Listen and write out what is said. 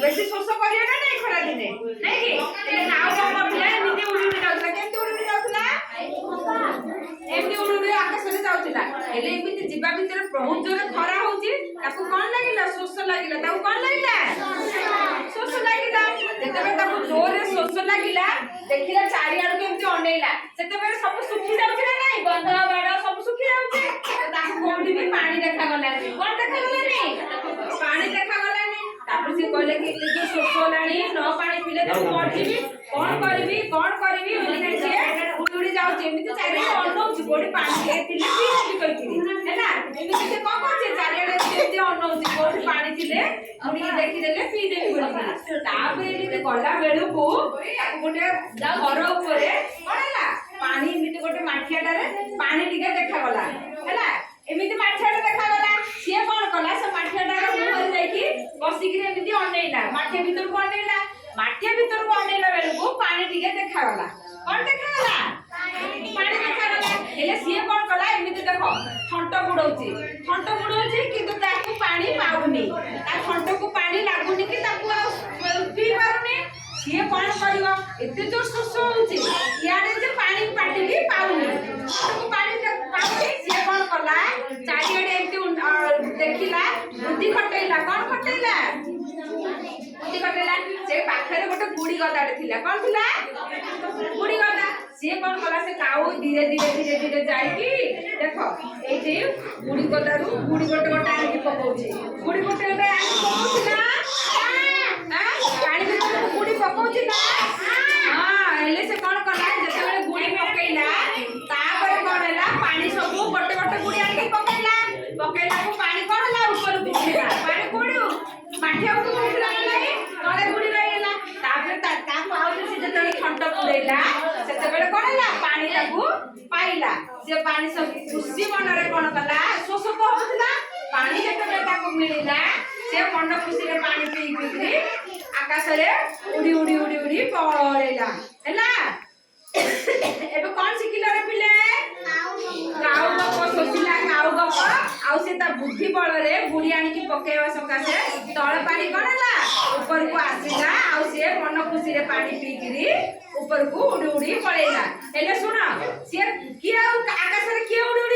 बेसी शोष करियो ना नहीं खरा दिने नहीं कि एले काउ कम करथिला एमिति उडी उडी जाउथला केमति उडी जाउथला एमति उडी उडी आकाश रे जाउथला एले एमिति जिबा भितर बहुत जोर खरा होउची ताकू कोन लागिला शोष लागिला ताकू कोन लागिला शोष लागिला जेतेबे ताकू जोर रे शोष लागिला देखिला चारि आडू केमति अनेइला सेतेबे सब सुखी जाउची ना नहीं गंध बाड़ सब सुखी जाउची ताकू कोंडी भी पानी देखा गला कोन देखा गला नहीं पानी देखा गला नहीं तापर से कहले कि जो शोष लाणी न पानी पीले तो मरजीबी कोन करबी बोली से उड़ी जाउची एमिति चारि अनौची कोडी पानी एतिले पीली कइतिनी हैना एमिति से कोन करछे चारि आडू एति अनौची कोडी पानी थिले उडी देखि देले पी देबी बोली तापर एमिति गला बेलु को ताको गोटे घर ऊपर कोनला पानी एमिति गोटे माठियाटारे पानी टिके देखा गला हैला एमिति माठियाटा देखा गला से कोन कला से माठियाटारे मुहर जाईकी बसिकी एमिति अनेइला माठिया भीतर को अनेइला माठिया भीतर को अनेइला बेलु को पानी टिके देखा गला कोन देखा गला पानी देखा गला हेले से कोन कला एमिति देखो ठंट बुडौची किंतु ताकू पानी पाउनी ता ठंट को पानी लागुनी कि ताकू पी पारुनी से कोन करिवो एते जोर शोष होउची याडे जे पानी पाटी भी पाउनी ताकू पानी पाउनी से कोन कला चारियाडे एते देखिला बुद्धि खटैला कोन खटैला बुद्धि खटैला से पाखरे गोटे गुडी गदाडे थिला कोन थिला गुडी गदा से कोन कला से काऊ धीरे धीरे जाईकी देखो ए जे गुडी गदारू गुडी गोटे आनी पकाउची गुडी गोटे आनी पकाउची ना हां पानी में गुडी पकाउची ना हां एले से कोन कला जेतेबेले गुडी पकेइला तापर कोन हैला पानी सब गोटे गुडी आनी पकेइला को पानी कोन होला ऊपर उठिला पानी कोडू माठिया को उठिला नहीं तळे गुडी रहिला तापर ता पाउची से जेतेबेले ठंड पुरेला सेतेबेले कोन हैला पानी ताकू पाइला से पानी सब खुशी मनरे कोन कला शोष तो होतला पानी जेतेबेले ताकू मिलिला से मन खुशी रे पानी पी पी आकाश रे उडी पळेला हैला एबे कोन सिकिला रे पिले काऊ गप सोचिला काऊ गप आउ से ता बुद्धि बळ रे गुडी आनी की पकेवा सकासे तळ पानी कोनला ऊपर को आसीला आउ से मन खुशी रे पानी पी किरी ऊपर को उडी पळेला हेले सुना से की आउ आकाश रे की उडी